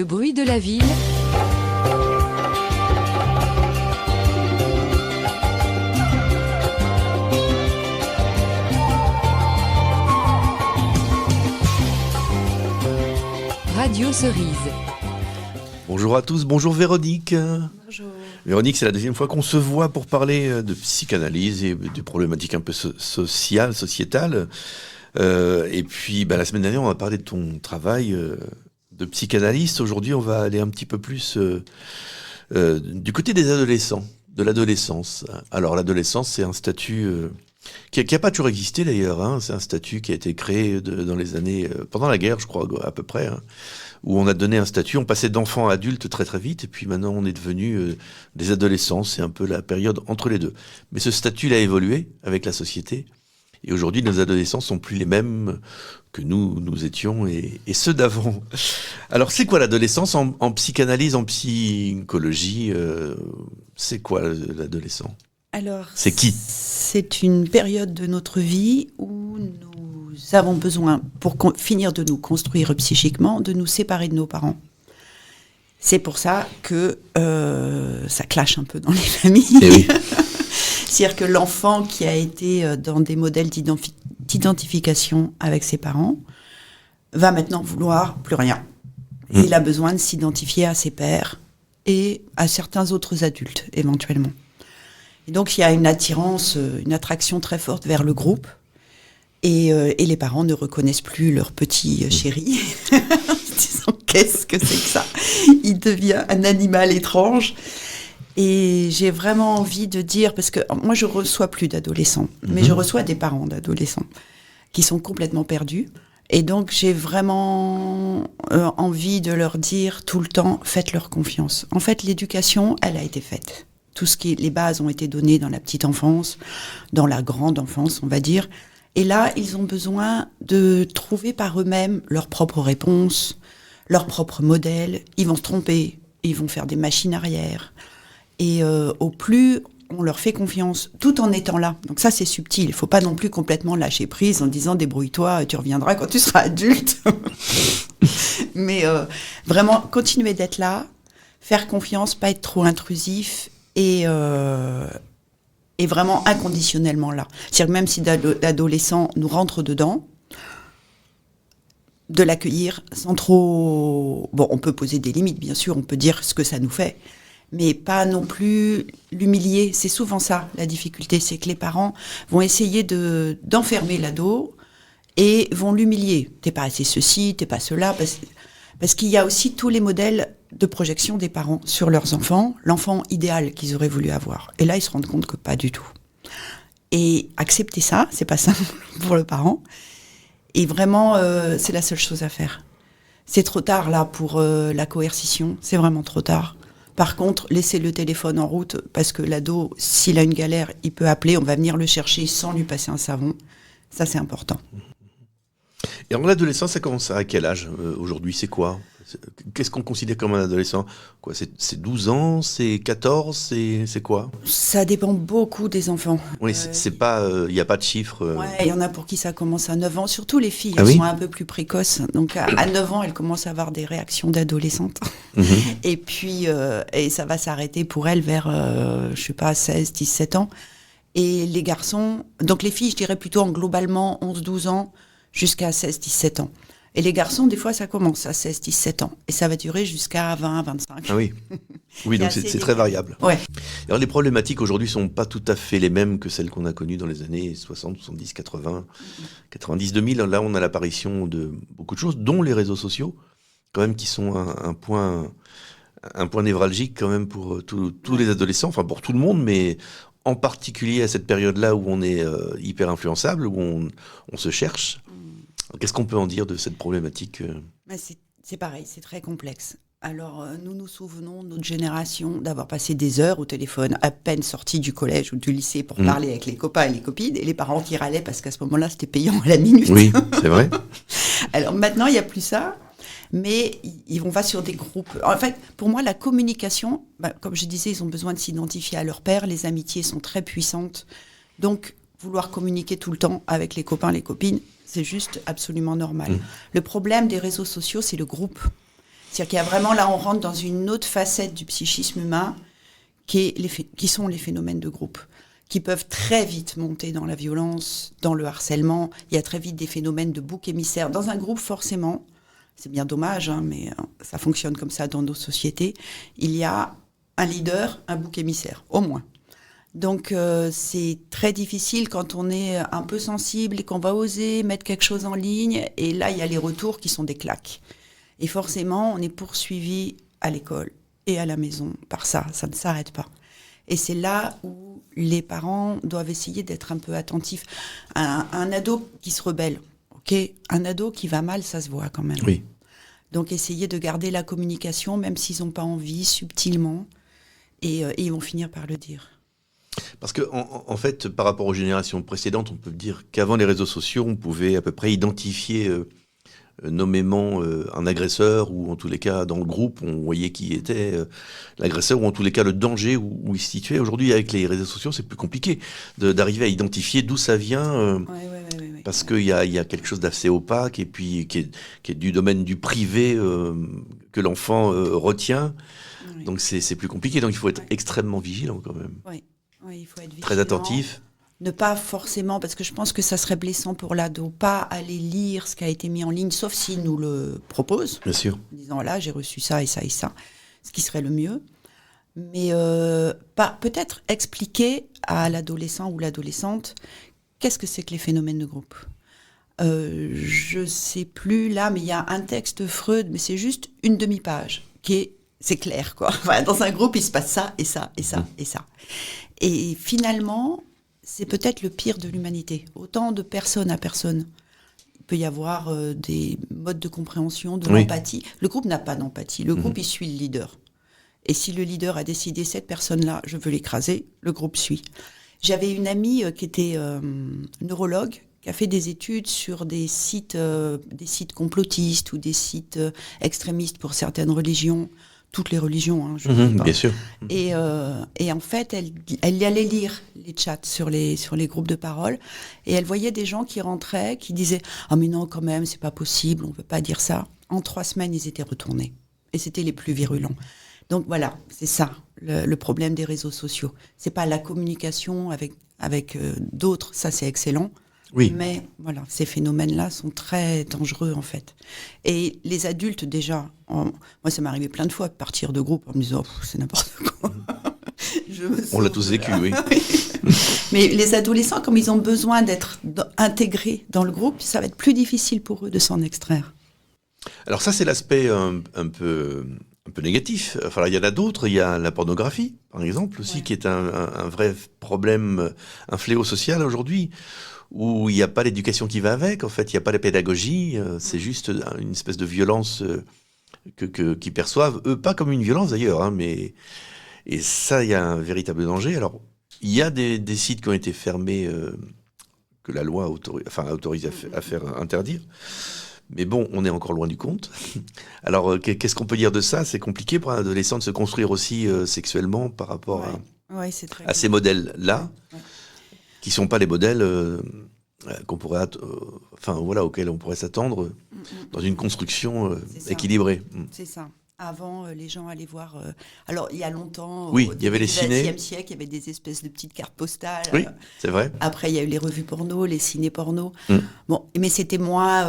Le bruit de la ville. Radio Cerise. Bonjour à tous, bonjour Véronique. Bonjour. Véronique, c'est la deuxième fois qu'on se voit pour parler de psychanalyse et de problématiques un peu sociétales. Et puis la semaine dernière, on a parlé de ton travail de psychanalyste. Aujourd'hui, on va aller un petit peu plus du côté des adolescents, de l'adolescence. Alors l'adolescence, c'est un statut qui n'a pas toujours existé d'ailleurs. Hein. C'est un statut qui a été créé dans les années, pendant la guerre, je crois, à peu près, hein, où on a donné un statut, on passait d'enfant à adulte très très vite, et puis maintenant on est devenu des adolescents, c'est un peu la période entre les deux. Mais ce statut, il a évolué avec la société, et aujourd'hui nos adolescents sont plus les mêmes que nous étions, et ceux d'avant. Alors c'est quoi l'adolescence en psychanalyse, en psychologie c'est quoi l'adolescent ? Alors, c'est qui ? C'est une période de notre vie où nous avons besoin, pour finir de nous construire psychiquement, de nous séparer de nos parents. C'est pour ça que ça clash un peu dans les familles. Eh oui. C'est-à-dire que l'enfant qui a été dans des modèles d'identification avec ses parents va maintenant vouloir plus rien. Et il a besoin de s'identifier à ses pairs et à certains autres adultes, éventuellement. Et donc, il y a une attirance, une attraction très forte vers le groupe. Et les parents ne reconnaissent plus leur petit chéri. En se disant, qu'est-ce que c'est que ça ? Il devient un animal étrange. Et j'ai vraiment envie de dire, parce que moi, je ne reçois plus d'adolescents, mais je reçois des parents d'adolescents qui sont complètement perdus. Et donc, j'ai vraiment envie de leur dire tout le temps, faites-leur confiance. En fait, l'éducation, elle a été faite. Les bases ont été données dans la petite enfance, dans la grande enfance, on va dire. Et là, ils ont besoin de trouver par eux-mêmes leurs propres réponses, leurs propres modèles. Ils vont se tromper, ils vont faire des machines arrière. Et au plus on leur fait confiance, tout en étant là. Donc ça, c'est subtil. Il ne faut pas non plus complètement lâcher prise en disant « débrouille-toi, tu reviendras quand tu seras adulte ». Mais vraiment, continuer d'être là, faire confiance, pas être trop intrusif et vraiment inconditionnellement là. C'est-à-dire que même si l'adolescent nous rentre dedans, de l'accueillir sans trop... Bon, on peut poser des limites, bien sûr, on peut dire ce que ça nous fait, mais pas non plus l'humilier. C'est souvent ça, la difficulté, c'est que les parents vont essayer d'enfermer l'ado et vont l'humilier. T'es pas assez ceci, t'es pas cela, parce qu'il y a aussi tous les modèles de projection des parents sur leurs enfants, l'enfant idéal qu'ils auraient voulu avoir. Et là, ils se rendent compte que pas du tout. Et accepter ça, c'est pas simple pour le parent. Et vraiment, c'est la seule chose à faire. C'est trop tard, là, pour la coercition. C'est vraiment trop tard. Par contre, laissez le téléphone en route, parce que l'ado, s'il a une galère, il peut appeler, on va venir le chercher sans lui passer un savon. Ça, c'est important. Et en adolescence, ça commence à quel âge aujourd'hui ? C'est quoi ? Qu'est-ce qu'on considère comme un adolescent ? Quoi, c'est 12 ans, c'est 14, c'est quoi ? Ça dépend beaucoup des enfants. Oui, c'est pas, il n'y a pas de chiffre. Ouais, il y en a pour qui ça commence à 9 ans, surtout les filles, Ah elles oui sont un peu plus précoces. Donc à 9 ans, elles commencent à avoir des réactions d'adolescentes. Et puis, et ça va s'arrêter pour elles vers, 16, 17 ans. Et les garçons, donc les filles, je dirais plutôt globalement 11-12 ans, jusqu'à 16-17 ans. Et les garçons, des fois, ça commence à 16-17 ans. Et ça va durer jusqu'à 20-25. Ah oui. Oui, donc c'est très variable. Ouais. Alors les problématiques aujourd'hui sont pas tout à fait les mêmes que celles qu'on a connues dans les années 60, 70, 80, 90, 2000. Là, on a l'apparition de beaucoup de choses, dont les réseaux sociaux, quand même, qui sont un point névralgique quand même pour tous les adolescents, enfin pour tout le monde, mais en particulier à cette période-là où on est hyper influençable, où on se cherche. Qu'est-ce qu'on peut en dire de cette problématique ? C'est pareil, c'est très complexe. Alors, nous nous souvenons, notre génération, d'avoir passé des heures au téléphone, à peine sortis du collège ou du lycée pour parler avec les copains et les copines, et les parents qui râlaient parce qu'à ce moment-là, c'était payant à la minute. Oui, c'est vrai. Alors maintenant, il n'y a plus ça, mais on va sur des groupes. En fait, pour moi, la communication, comme je disais, ils ont besoin de s'identifier à leur père, les amitiés sont très puissantes, donc vouloir communiquer tout le temps avec les copains, les copines, c'est juste absolument normal. Le problème des réseaux sociaux, c'est le groupe. C'est-à-dire qu'il y a vraiment, là, on rentre dans une autre facette du psychisme humain qui sont les phénomènes de groupe, qui peuvent très vite monter dans la violence, dans le harcèlement. Il y a très vite des phénomènes de bouc émissaire. Dans un groupe, forcément, c'est bien dommage, hein, mais ça fonctionne comme ça dans nos sociétés, il y a un leader, un bouc émissaire, au moins. Donc c'est très difficile quand on est un peu sensible et qu'on va oser mettre quelque chose en ligne, et là, il y a les retours qui sont des claques. Et forcément, on est poursuivi à l'école et à la maison par ça ne s'arrête pas. Et c'est là où les parents doivent essayer d'être un peu attentifs. Un ado qui se rebelle, ok, un ado qui va mal, ça se voit quand même. Oui. Donc essayer de garder la communication, même s'ils n'ont pas envie, subtilement, et ils vont finir par le dire. Parce que en fait, par rapport aux générations précédentes, on peut dire qu'avant les réseaux sociaux, on pouvait à peu près identifier nommément un agresseur, ou en tous les cas dans le groupe on voyait qui était l'agresseur, ou en tous les cas le danger où il se situait. Aujourd'hui, avec les réseaux sociaux, c'est plus compliqué d'arriver à identifier d'où ça vient, Ouais. parce qu'il y a quelque chose d'assez opaque, et puis qui est du domaine du privé, que l'enfant retient. Oui. Donc c'est plus compliqué, donc il faut être extrêmement vigilant quand même. Oui, il faut être vigilant. Très attentif. Ne pas forcément, parce que je pense que ça serait blessant pour l'ado, pas aller lire ce qui a été mis en ligne, sauf s'il nous le propose, Bien sûr. en disant là j'ai reçu ça et ça et ça, ce qui serait le mieux. Mais peut-être expliquer à l'adolescent ou l'adolescente qu'est-ce que c'est que les phénomènes de groupe. Je sais plus là, mais il y a un texte Freud, mais c'est juste une demi-page c'est clair quoi. Enfin, dans un groupe il se passe ça et ça et ça et ça. Et finalement c'est peut-être le pire de l'humanité. Autant de personne à personne. Il peut y avoir des modes de compréhension, de l'empathie. Le groupe n'a pas d'empathie. Le groupe, il suit le leader. Et si le leader a décidé, cette personne-là, je veux l'écraser, le groupe suit. J'avais une amie qui était neurologue, qui a fait des études sur des sites complotistes ou des sites extrémistes pour certaines religions. Toutes les religions, hein, je ne sais pas. Bien sûr. Et en fait, elle y allait lire les chats sur les groupes de parole, et elle voyait des gens qui rentraient, qui disaient « Ah mais non, quand même, c'est pas possible, on ne peut pas dire ça ». En 3 semaines, ils étaient retournés. Et c'était les plus virulents. Donc voilà, c'est ça, le problème des réseaux sociaux. C'est pas la communication avec d'autres, ça c'est excellent. Oui. Mais voilà, ces phénomènes-là sont très dangereux en fait. Et les adultes déjà, moi ça m'est arrivé plein de fois de partir de groupe en me disant c'est n'importe quoi. On l'a tous vécu, oui. Mais les adolescents, comme ils ont besoin d'être intégrés dans le groupe, ça va être plus difficile pour eux de s'en extraire. Alors ça c'est l'aspect un peu négatif. Enfin, il y en a d'autres. Il y a la pornographie, par exemple, aussi, qui est un vrai problème, un fléau social aujourd'hui, où il n'y a pas l'éducation qui va avec. En fait, il n'y a pas la pédagogie. C'est juste une espèce de violence qu'ils perçoivent, eux, pas comme une violence d'ailleurs, hein, mais et ça, il y a un véritable danger. Alors, il y a des sites qui ont été fermés, que la loi a autorisé à faire interdire. Mais bon, on est encore loin du compte. Alors, qu'est-ce qu'on peut dire de ça ? C'est compliqué pour un adolescent de se construire aussi sexuellement par rapport à ces modèles-là, qui ne sont pas les modèles qu'on pourrait, auxquels on pourrait s'attendre dans une construction équilibrée. C'est ça. Avant, les gens allaient voir... alors, il y a longtemps, oui, il y avait les cinés. Au XXe siècle, il y avait des espèces de petites cartes postales. Oui, c'est vrai. Après, il y a eu les revues porno, les ciné-porno. Bon, mais c'était moins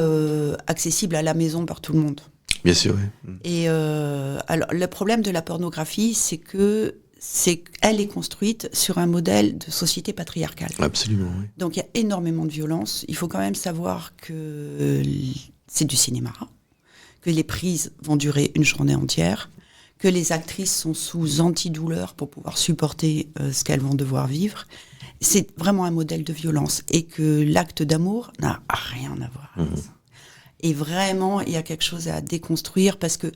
accessible à la maison par tout le monde. Bien sûr, oui. Et alors, le problème de la pornographie, c'est qu'elle est construite sur un modèle de société patriarcale. Absolument, oui. Donc, il y a énormément de violence. Il faut quand même savoir que c'est du cinéma, que les prises vont durer une journée entière, que les actrices sont sous antidouleur pour pouvoir supporter ce qu'elles vont devoir vivre. C'est vraiment un modèle de violence, et que l'acte d'amour n'a rien à voir avec ça. Et vraiment, il y a quelque chose à déconstruire, parce que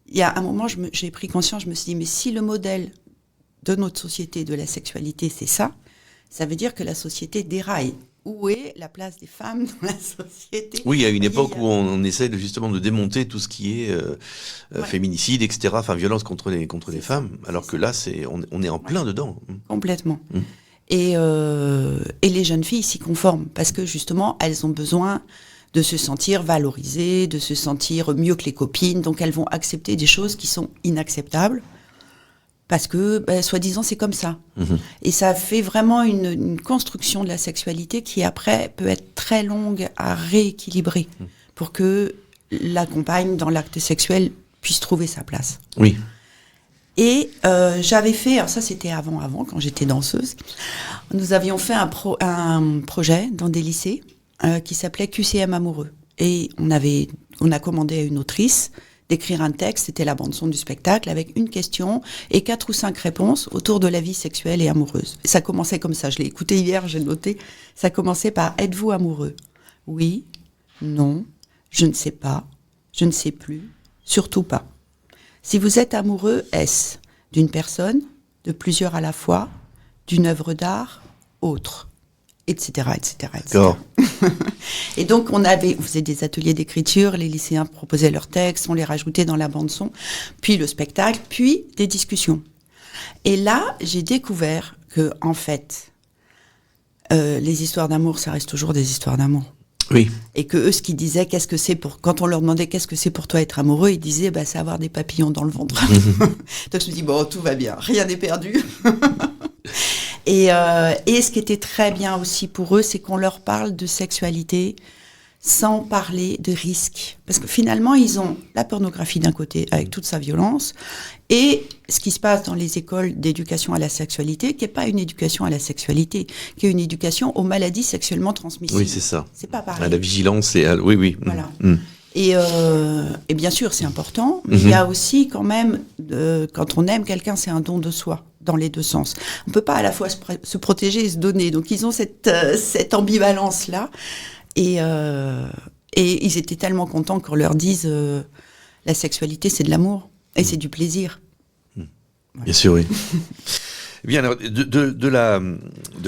il y a un moment, j'ai pris conscience, je me suis dit, mais si le modèle de notre société, de la sexualité, c'est ça, ça veut dire que la société déraille. Où est la place des femmes dans la société ? Oui, il y a une époque où on essaie justement de démonter tout ce qui est féminicide, etc., enfin violence contre les femmes, alors que là, on est en plein dedans. Complètement. Et les jeunes filles s'y conforment, parce que justement, elles ont besoin de se sentir valorisées, de se sentir mieux que les copines. Donc elles vont accepter des choses qui sont inacceptables parce que, soi-disant, c'est comme ça. Et ça fait vraiment une construction de la sexualité qui, après, peut être très longue à rééquilibrer pour que la compagne, dans l'acte sexuel, puisse trouver sa place. Oui. Et j'avais fait, alors ça c'était avant, quand j'étais danseuse, nous avions fait un projet dans des lycées qui s'appelait QCM amoureux. Et on a commandé à une autrice d'écrire un texte, c'était la bande-son du spectacle, avec une question et 4 ou 5 réponses autour de la vie sexuelle et amoureuse. Et ça commençait comme ça, je l'ai écouté hier, j'ai noté, ça commençait par « Êtes-vous amoureux ?» Oui, non, je ne sais pas, je ne sais plus, surtout pas. Si vous êtes amoureux, est-ce d'une personne, de plusieurs à la fois, d'une œuvre d'art, autre, etc., etc., etc. D'accord. Et donc, on faisait des ateliers d'écriture, les lycéens proposaient leurs textes, on les rajoutait dans la bande-son, puis le spectacle, puis des discussions. Et là, j'ai découvert que, en fait, les histoires d'amour, ça reste toujours des histoires d'amour. Oui. Et que eux, ce qu'ils disaient, quand on leur demandait qu'est-ce que c'est pour toi être amoureux, ils disaient, c'est avoir des papillons dans le ventre. Donc je me dis, tout va bien, rien n'est perdu. Et ce qui était très bien aussi pour eux, c'est qu'on leur parle de sexualité sans parler de risques. Parce que finalement, ils ont la pornographie d'un côté, avec toute sa violence, et ce qui se passe dans les écoles d'éducation à la sexualité, qui n'est pas une éducation à la sexualité, qui est une éducation aux maladies sexuellement transmissibles. Oui, c'est ça. C'est pas pareil. À la vigilance et oui. Voilà. Et bien sûr, c'est important, mais il y a aussi quand même, quand on aime quelqu'un, c'est un don de soi, dans les deux sens. On peut pas à la fois se protéger et se donner. Donc ils ont cette ambivalence-là. Et ils étaient tellement contents qu'on leur dise la sexualité, c'est de l'amour et c'est du plaisir. Voilà. Bien sûr, oui. Bien, alors, de la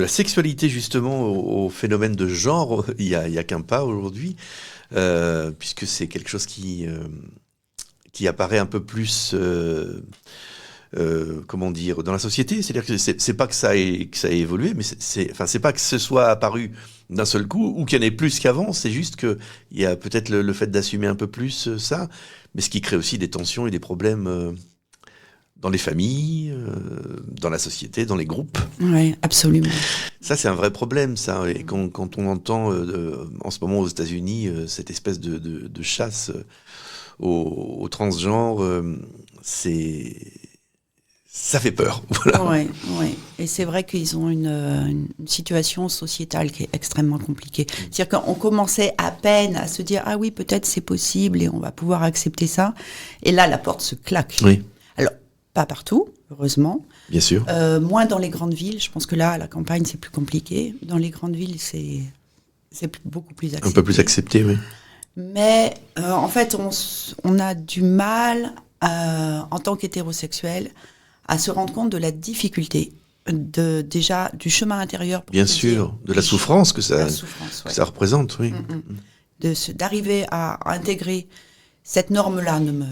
sexualité justement au phénomène de genre, il y a qu'un pas aujourd'hui, puisque c'est quelque chose qui apparaît un peu plus, comment dire, dans la société. C'est-à-dire que c'est pas que ça ait évolué, mais c'est pas que ce soit apparu d'un seul coup ou qu'il y en ait plus qu'avant. C'est juste que il y a peut-être le fait d'assumer un peu plus ça, mais ce qui crée aussi des tensions et des problèmes. Dans les familles, dans la société, dans les groupes. Oui, absolument. Ça, c'est un vrai problème, ça. Et quand on entend en ce moment aux États-Unis cette espèce de chasse aux transgenres, ça fait peur. Voilà. Oui. Et c'est vrai qu'ils ont une situation sociétale qui est extrêmement compliquée. C'est-à-dire qu'on commençait à peine à se dire « Ah oui, peut-être c'est possible et on va pouvoir accepter ça ». Et là, la porte se claque. Oui. Alors, pas partout, heureusement. Bien sûr. Moins dans les grandes villes. Je pense que là, à la campagne, c'est plus compliqué. Dans les grandes villes, c'est beaucoup plus accepté. Un peu plus accepté, oui. Mais en fait, on a du mal, en tant qu'hétérosexuel, à se rendre compte de la difficulté, déjà du chemin intérieur. Bien sûr, de la souffrance que ça représente, oui. D'arriver à intégrer cette norme-là ne me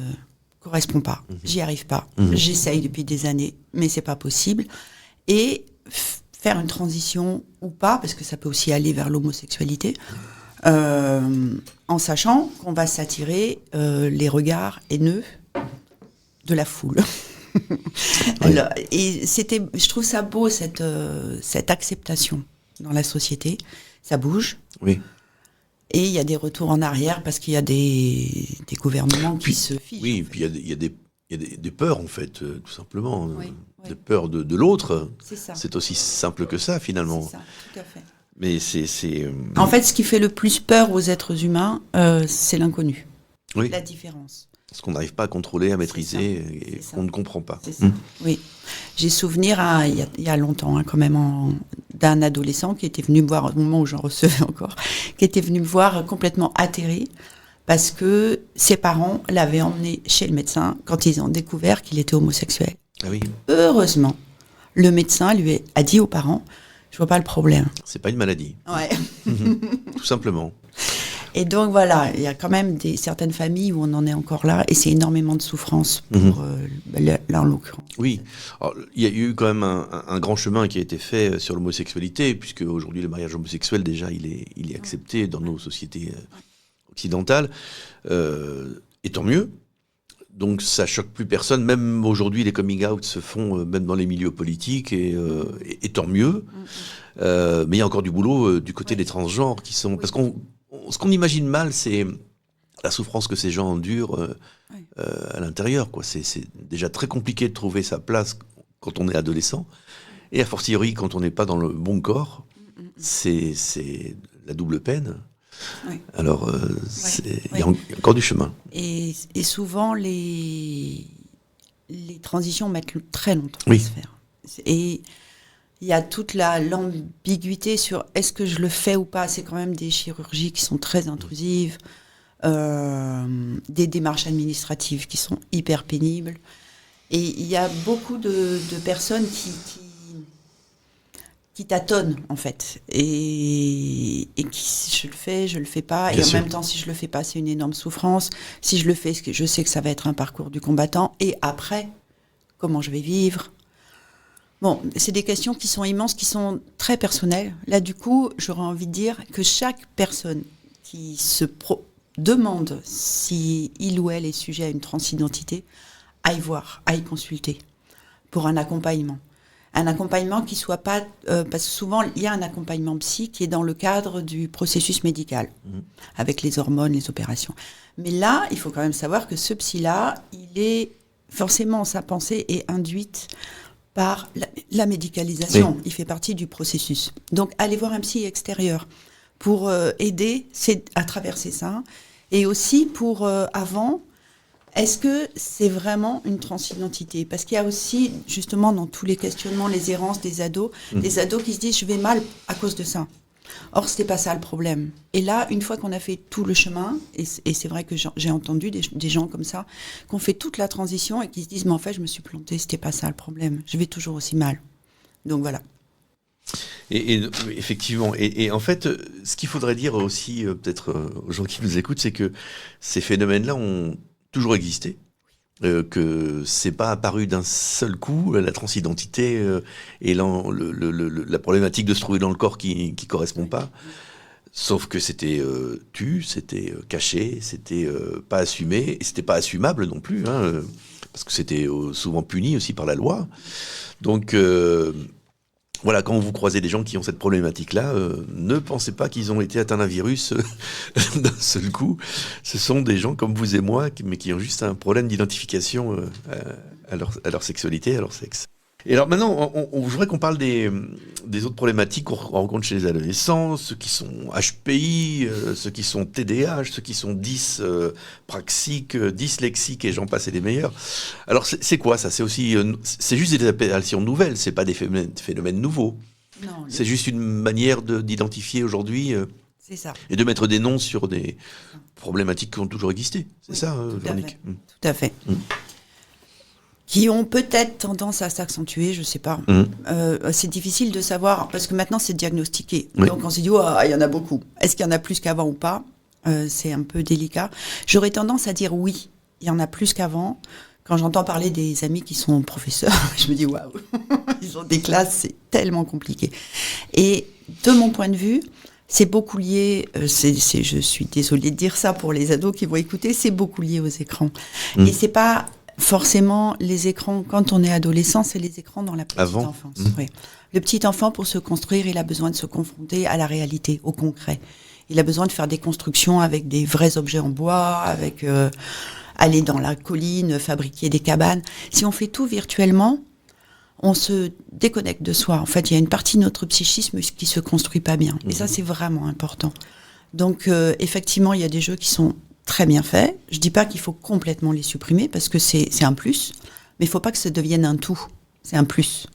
correspond pas, j'y arrive pas. J'essaye depuis des années, mais c'est pas possible. Et faire une transition ou pas, parce que ça peut aussi aller vers l'homosexualité, en sachant qu'on va s'attirer les regards haineux de la foule. Oui. Et je trouve ça beau cette acceptation dans la société. Ça bouge. Oui. Et il y a des retours en arrière parce qu'il y a des gouvernements qui se figent. Oui, puis il y a des peurs, en fait, tout simplement. Oui. Des peurs de l'autre. C'est ça. C'est aussi simple que ça, finalement. C'est ça, tout à fait. Mais c'est En fait, ce qui fait le plus peur aux êtres humains, c'est l'inconnu. Oui. La différence. Ce qu'on n'arrive pas à contrôler, à maîtriser, et qu'on ne comprend pas. C'est ça. Oui. J'ai souvenir, il y a longtemps, quand même, d'un adolescent qui était venu me voir, au moment où j'en recevais encore, qui était venu me voir complètement atterré, parce que ses parents l'avaient emmené chez le médecin quand ils ont découvert qu'il était homosexuel. Ah oui. Heureusement, le médecin lui a dit aux parents, je vois pas le problème. C'est pas une maladie. Ouais. Tout simplement. Et donc voilà, il y a quand même certaines familles où on en est encore là, et c'est énormément de souffrance pour là en l'occurrence. Oui, alors, il y a eu quand même un grand chemin qui a été fait sur l'homosexualité, puisque aujourd'hui le mariage homosexuel déjà il est accepté dans nos sociétés occidentale, et tant mieux. Donc ça choque plus personne. Même aujourd'hui, les coming out se font même dans les milieux politiques, et tant mieux. Mais il y a encore du boulot du côté des transgenres qui sont... Parce ce qu'on imagine mal, c'est la souffrance que ces gens endurent à l'intérieur, quoi. C'est déjà très compliqué de trouver sa place quand on est adolescent. Et a fortiori, quand on n'est pas dans le bon corps, c'est la double peine. Oui. Alors, il y a encore du chemin. Et souvent, les transitions mettent très longtemps à se faire. Et il y a toute l'ambiguïté sur est-ce que je le fais ou pas. C'est quand même des chirurgies qui sont très intrusives, des démarches administratives qui sont hyper pénibles. Et il y a beaucoup de personnes qui tâtonnent, en fait. Et qui, je le fais pas. Bien et sûr. En même temps, si je le fais pas, c'est une énorme souffrance. Si je le fais, je sais que ça va être un parcours du combattant. Et après, comment je vais vivre ? Bon, c'est des questions qui sont immenses, qui sont très personnelles. Là, du coup, j'aurais envie de dire que chaque personne qui se demande si il ou elle est sujet à une transidentité, aille voir, aille consulter pour un accompagnement. Un accompagnement qui soit pas... parce que souvent, il y a un accompagnement psy qui est dans le cadre du processus médical, avec les hormones, les opérations. Mais là, il faut quand même savoir que ce psy-là, il est... Forcément, sa pensée est induite par la médicalisation. Oui. Il fait partie du processus. Donc, aller voir un psy extérieur pour aider à traverser ça. Et aussi pour, avant... Est-ce que c'est vraiment une transidentité ? Parce qu'il y a aussi, justement, dans tous les questionnements, les errances des ados qui se disent « je vais mal à cause de ça ». Or, c'était pas ça le problème. Et là, une fois qu'on a fait tout le chemin, et c'est vrai que j'ai entendu des gens comme ça, qui ont fait toute la transition et qui se disent « mais en fait, je me suis plantée, c'était pas ça le problème. Je vais toujours aussi mal ». Donc voilà. Et effectivement, et en fait, ce qu'il faudrait dire aussi, peut-être aux gens qui nous écoutent, c'est que ces phénomènes-là ont toujours existé, que c'est pas apparu d'un seul coup, la transidentité et la problématique de se trouver dans le corps qui correspond pas, sauf que c'était c'était caché, c'était pas assumé, et c'était pas assumable non plus, parce que c'était souvent puni aussi par la loi. Donc voilà, quand vous croisez des gens qui ont cette problématique-là, ne pensez pas qu'ils ont été atteints d'un virus d'un seul coup. Ce sont des gens comme vous et moi, mais qui ont juste un problème d'identification à leur sexualité, à leur sexe. Et alors maintenant, je voudrais qu'on parle des autres problématiques qu'on rencontre chez les adolescents, ceux qui sont HPI, ceux qui sont TDAH, ceux qui sont praxiques, dyslexiques, et j'en passe et des meilleurs. Alors c'est quoi ça ? C'est juste des appellations nouvelles, c'est pas des phénomènes nouveaux. Non, c'est juste une manière d'identifier aujourd'hui c'est ça. Et de mettre des noms sur des problématiques qui ont toujours existé. C'est ça, Véronique ? Tout à fait. Qui ont peut-être tendance à s'accentuer, je sais pas. C'est difficile de savoir, parce que maintenant c'est diagnostiqué. Oui. Donc on se dit, il y en a beaucoup. Est-ce qu'il y en a plus qu'avant ou pas ? C'est un peu délicat. J'aurais tendance à dire oui, il y en a plus qu'avant. Quand j'entends parler des amis qui sont professeurs, je me dis, waouh, ils ont des classes, c'est tellement compliqué. Et de mon point de vue, c'est beaucoup lié, je suis désolée de dire ça pour les ados qui vont écouter, c'est beaucoup lié aux écrans. Et c'est pas... Forcément, les écrans, quand on est adolescent, c'est les écrans dans la petite enfance. Oui. Le petit enfant, pour se construire, il a besoin de se confronter à la réalité, au concret. Il a besoin de faire des constructions avec des vrais objets en bois, avec aller dans la colline, fabriquer des cabanes. Si on fait tout virtuellement, on se déconnecte de soi. En fait, il y a une partie de notre psychisme qui se construit pas bien. Et ça, c'est vraiment important. Donc, effectivement, il y a des jeux qui sont très bien fait. Je dis pas qu'il faut complètement les supprimer parce que c'est un plus, mais il faut pas que ça devienne un tout. C'est un plus.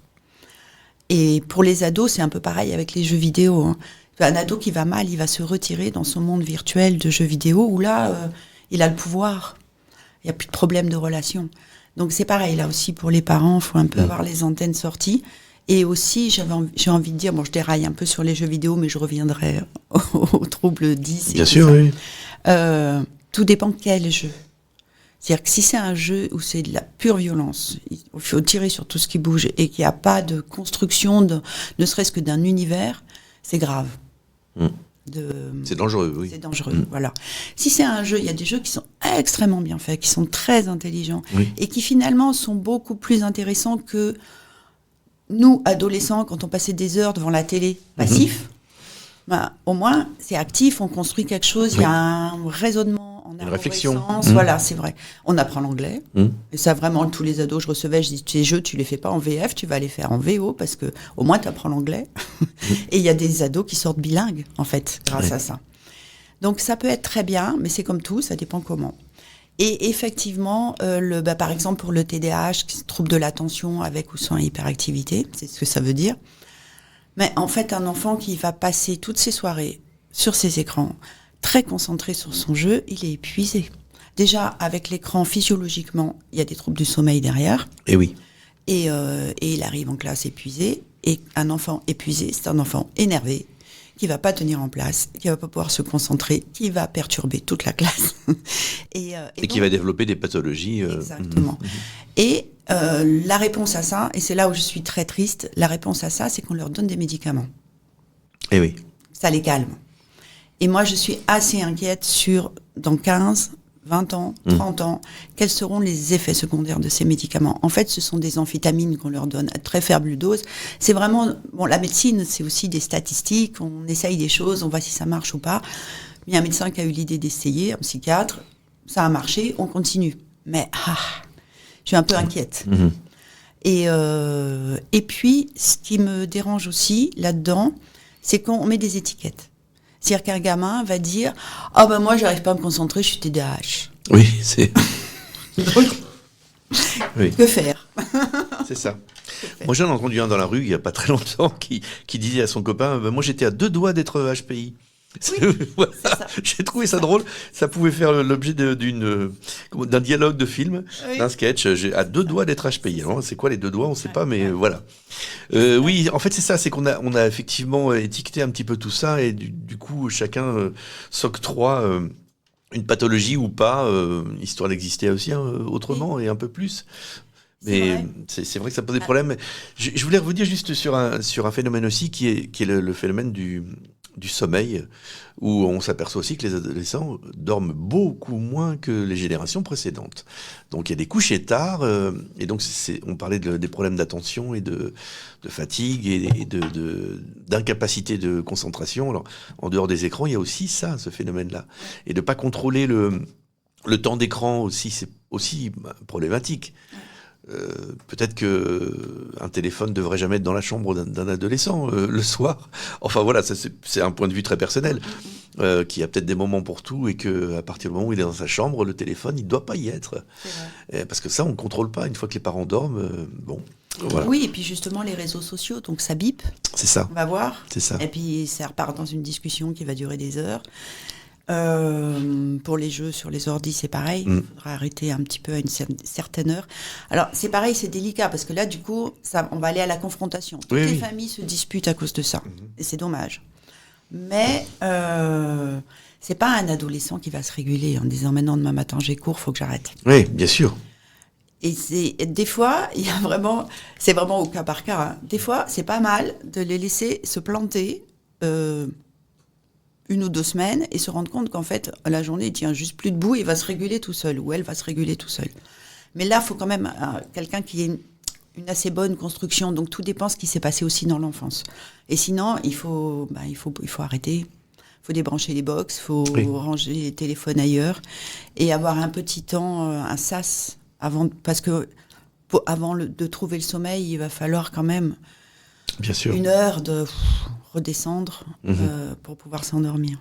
Et pour les ados, c'est un peu pareil avec les jeux vidéo. Un ado qui va mal, il va se retirer dans son monde virtuel de jeux vidéo où là, il a le pouvoir. Il n'y a plus de problème de relation. Donc c'est pareil, là aussi pour les parents, il faut un peu avoir les antennes sorties. Et aussi, j'ai envie de dire, je déraille un peu sur les jeux vidéo, mais je reviendrai au trouble 10. Bien sûr, oui. Tout dépend quel jeu. C'est-à-dire que si c'est un jeu où c'est de la pure violence, il faut tirer sur tout ce qui bouge et qu'il n'y a pas de construction, ne serait-ce que d'un univers, c'est grave. C'est dangereux, oui. C'est dangereux, voilà. Si c'est un jeu, il y a des jeux qui sont extrêmement bien faits, qui sont très intelligents et qui finalement sont beaucoup plus intéressants que nous, adolescents, quand on passait des heures devant la télé passif. Bah, au moins, c'est actif, on construit quelque chose, il y a un raisonnement en une réflexion. Voilà, c'est vrai. On apprend l'anglais. Et ça, vraiment, tous les ados, je recevais, je dis, tes jeux, tu les fais pas en VF, tu vas les faire en VO, parce que au moins, tu apprends l'anglais. Et il y a des ados qui sortent bilingues, en fait, grâce à ça. Donc, ça peut être très bien, mais c'est comme tout, ça dépend comment. Et effectivement, par exemple, pour le TDAH, trouble de l'attention avec ou sans hyperactivité, c'est ce que ça veut dire. Mais en fait, un enfant qui va passer toutes ses soirées sur ses écrans, très concentré sur son jeu, il est épuisé. Déjà, avec l'écran, physiologiquement, il y a des troubles du sommeil derrière. Et oui. Et il arrive en classe épuisé. Et un enfant épuisé, c'est un enfant énervé, qui va pas tenir en place, qui va pas pouvoir se concentrer, qui va perturber toute la classe. et donc, qui va développer des pathologies. Exactement. Et la réponse à ça, et c'est là où je suis très triste, la réponse à ça, c'est qu'on leur donne des médicaments. Et oui. Ça les calme. Et moi, je suis assez inquiète sur, dans 15, 20 ans, 30 ans, quels seront les effets secondaires de ces médicaments. En fait, ce sont des amphétamines qu'on leur donne à très faible dose. C'est vraiment... Bon, la médecine, c'est aussi des statistiques, on essaye des choses, on voit si ça marche ou pas. Il y a un médecin qui a eu l'idée d'essayer, un psychiatre, ça a marché, on continue. Mais je suis un peu inquiète. Et puis, ce qui me dérange aussi là-dedans, c'est qu'on met des étiquettes. C'est-à-dire qu'un gamin va dire « Ah ben moi, j'arrive pas à me concentrer, je suis TDAH. » Oui, c'est... Donc, que faire? C'est ça. Moi, j'en ai entendu un dans la rue, il y a pas très longtemps, qui disait à son copain « Moi, j'étais à 2 doigts d'être HPI. » Voilà. J'ai trouvé ça drôle. Ça pouvait faire l'objet d'un dialogue de film, d'un sketch. J'ai à 2 doigts d'être HPI. Alors, c'est quoi les 2 doigts? On ne sait pas, mais voilà. Oui, en fait, c'est ça. C'est qu'on a effectivement étiqueté un petit peu tout ça, et du coup, chacun s'octroie une pathologie ou pas, histoire d'exister aussi autrement et un peu plus. Mais c'est vrai que ça pose des problèmes. Je voulais revenir juste sur un phénomène aussi qui est le phénomène du sommeil, où on s'aperçoit aussi que les adolescents dorment beaucoup moins que les générations précédentes. Donc il y a des couchers tard, et donc on parlait des problèmes d'attention et de fatigue et d'incapacité de concentration. Alors en dehors des écrans, il y a aussi ce phénomène-là. Et de pas contrôler le temps d'écran aussi, c'est aussi problématique. Peut-être qu'un téléphone devrait jamais être dans la chambre d'un adolescent le soir. Enfin voilà, ça, c'est un point de vue très personnel, qui a peut-être des moments pour tout, et qu'à partir du moment où il est dans sa chambre, le téléphone, il ne doit pas y être. Parce que ça, on ne contrôle pas. Une fois que les parents dorment, voilà. Oui, et puis justement, les réseaux sociaux, donc ça bip. C'est ça. On va voir. C'est ça. Et puis ça repart dans une discussion qui va durer des heures. Pour les jeux sur les ordis, c'est pareil. Il faudra arrêter un petit peu à une certaine heure. Alors, c'est pareil, c'est délicat, parce que là, du coup, on va aller à la confrontation. Toutes les familles se disputent à cause de ça. Et c'est dommage. Mais c'est pas un adolescent qui va se réguler en disant « Maintenant, demain matin, j'ai cours, faut que j'arrête. » Oui, bien sûr. Et des fois, c'est vraiment au cas par cas. Des fois, c'est pas mal de les laisser se planter 1 ou 2 semaines et se rendre compte qu'en fait, la journée, il tient juste plus debout, il va se réguler tout seul, ou elle va se réguler tout seul. Mais là, il faut quand même quelqu'un qui ait une assez bonne construction. Donc, tout dépend de ce qui s'est passé aussi dans l'enfance. Et sinon, il faut arrêter. Il faut débrancher les box, il faut ranger les téléphones ailleurs et avoir un petit temps, un sas, parce que avant de trouver le sommeil, il va falloir quand même bien sûr 1 heure de redescendre pour pouvoir s'endormir.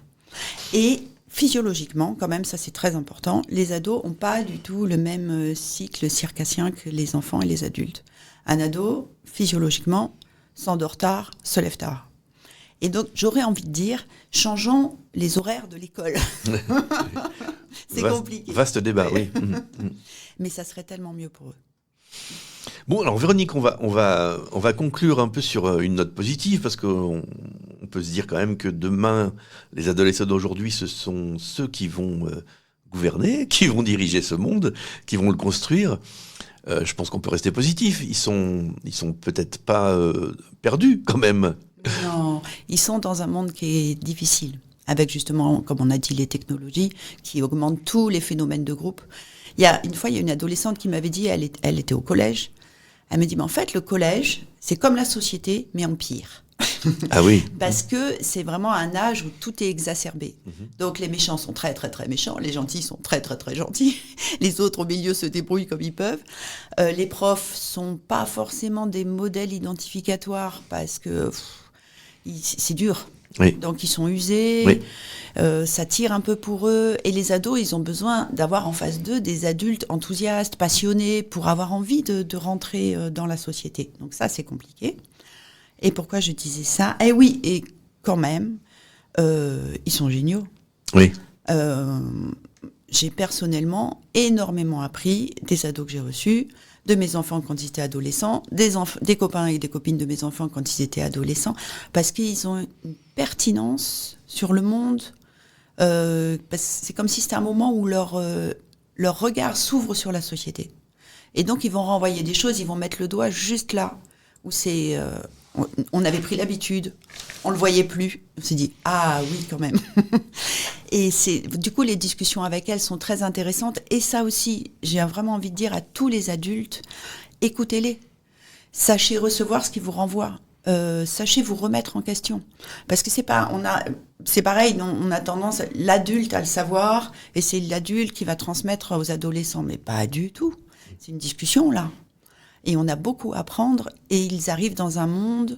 Et physiologiquement, quand même, ça c'est très important, les ados n'ont pas du tout le même cycle circassien que les enfants et les adultes. Un ado, physiologiquement, s'endort tard, se lève tard. Et donc, j'aurais envie de dire, changeons les horaires de l'école. C'est compliqué. Vaste débat, oui. Mais ça serait tellement mieux pour eux. Bon, alors Véronique, on va conclure un peu sur une note positive, parce qu'on peut se dire quand même que demain, les adolescents d'aujourd'hui, ce sont ceux qui vont gouverner, qui vont diriger ce monde, qui vont le construire. Je pense qu'on peut rester positif. Ils sont peut-être pas perdus quand même. Non, ils sont dans un monde qui est difficile. avec justement, comme on a dit, les technologies qui augmentent tous les phénomènes de groupe. Une fois, il y a une adolescente qui m'avait dit, elle était au collège, elle me dit, mais en fait, le collège, c'est comme la société, mais en pire. Ah oui. Parce que c'est vraiment un âge où tout est exacerbé. Donc les méchants sont très très très méchants, les gentils sont très très très gentils, les autres au milieu se débrouillent comme ils peuvent. Les profs sont pas forcément des modèles identificatoires parce que c'est dur. Oui. Donc ils sont usés, Oui. ça tire un peu pour eux. Et les ados, ils ont besoin d'avoir en face d'eux des adultes enthousiastes, passionnés, pour avoir envie de rentrer dans la société. Donc ça, c'est compliqué. Et pourquoi je disais ça ? Eh oui, et quand même, ils sont géniaux. Oui. J'ai personnellement énormément appris des ados que j'ai reçus, de mes enfants quand ils étaient adolescents, des copains et des copines de mes enfants quand ils étaient adolescents, parce qu'ils ont une pertinence sur le monde. C'est comme si c'était un moment où leur regard s'ouvre sur la société. Et donc, ils vont renvoyer des choses, ils vont mettre le doigt juste là, où c'est... on avait pris l'habitude, on le voyait plus. On s'est dit, ah oui, quand même. Et du coup, les discussions avec elles sont très intéressantes. Et ça aussi, j'ai vraiment envie de dire à tous les adultes, écoutez-les. Sachez recevoir ce qu'ils vous renvoient. Sachez vous remettre en question. Parce que c'est pareil, on a tendance, l'adulte à le savoir, et c'est l'adulte qui va transmettre aux adolescents. Mais pas du tout. C'est une discussion, là. Et on a beaucoup à apprendre, et ils arrivent dans un monde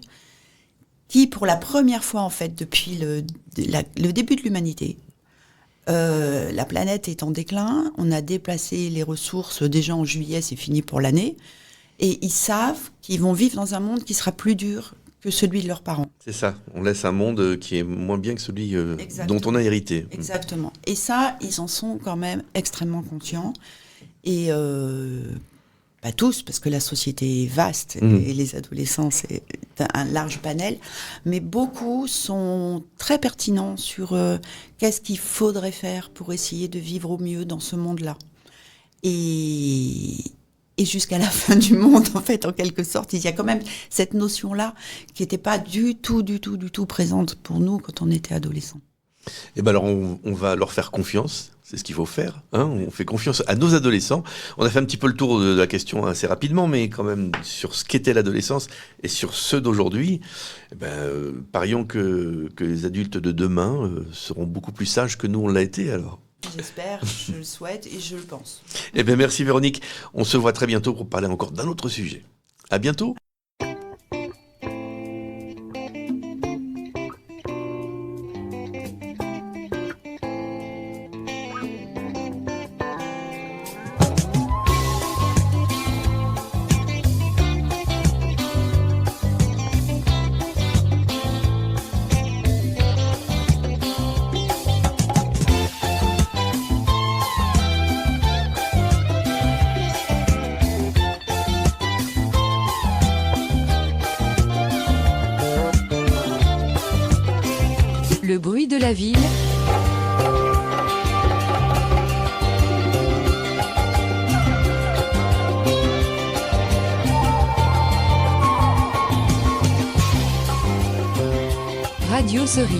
qui, pour la première fois, en fait, depuis le début de l'humanité, la planète est en déclin, on a déplacé les ressources, déjà en juillet, c'est fini pour l'année, et ils savent qu'ils vont vivre dans un monde qui sera plus dur que celui de leurs parents. C'est ça, on laisse un monde qui est moins bien que celui dont on a hérité. Exactement. Et ça, ils en sont quand même extrêmement conscients, et... pas tous, parce que la société est vaste et les adolescents, c'est un large panel, mais beaucoup sont très pertinents sur qu'est-ce qu'il faudrait faire pour essayer de vivre au mieux dans ce monde-là. Et jusqu'à la fin du monde, en fait, en quelque sorte, il y a quand même cette notion-là qui n'était pas du tout présente pour nous quand on était adolescents. Et ben alors on va leur faire confiance, c'est ce qu'il faut faire, hein. On fait confiance à nos adolescents. On a fait un petit peu le tour de la question assez rapidement, mais quand même sur ce qu'était l'adolescence et sur ceux d'aujourd'hui, parions que les adultes de demain seront beaucoup plus sages que nous on l'a été alors. J'espère, je le souhaite et je le pense. Eh bien merci Véronique, on se voit très bientôt pour parler encore d'un autre sujet. À bientôt. Le bruit de la ville. Radio Cerise.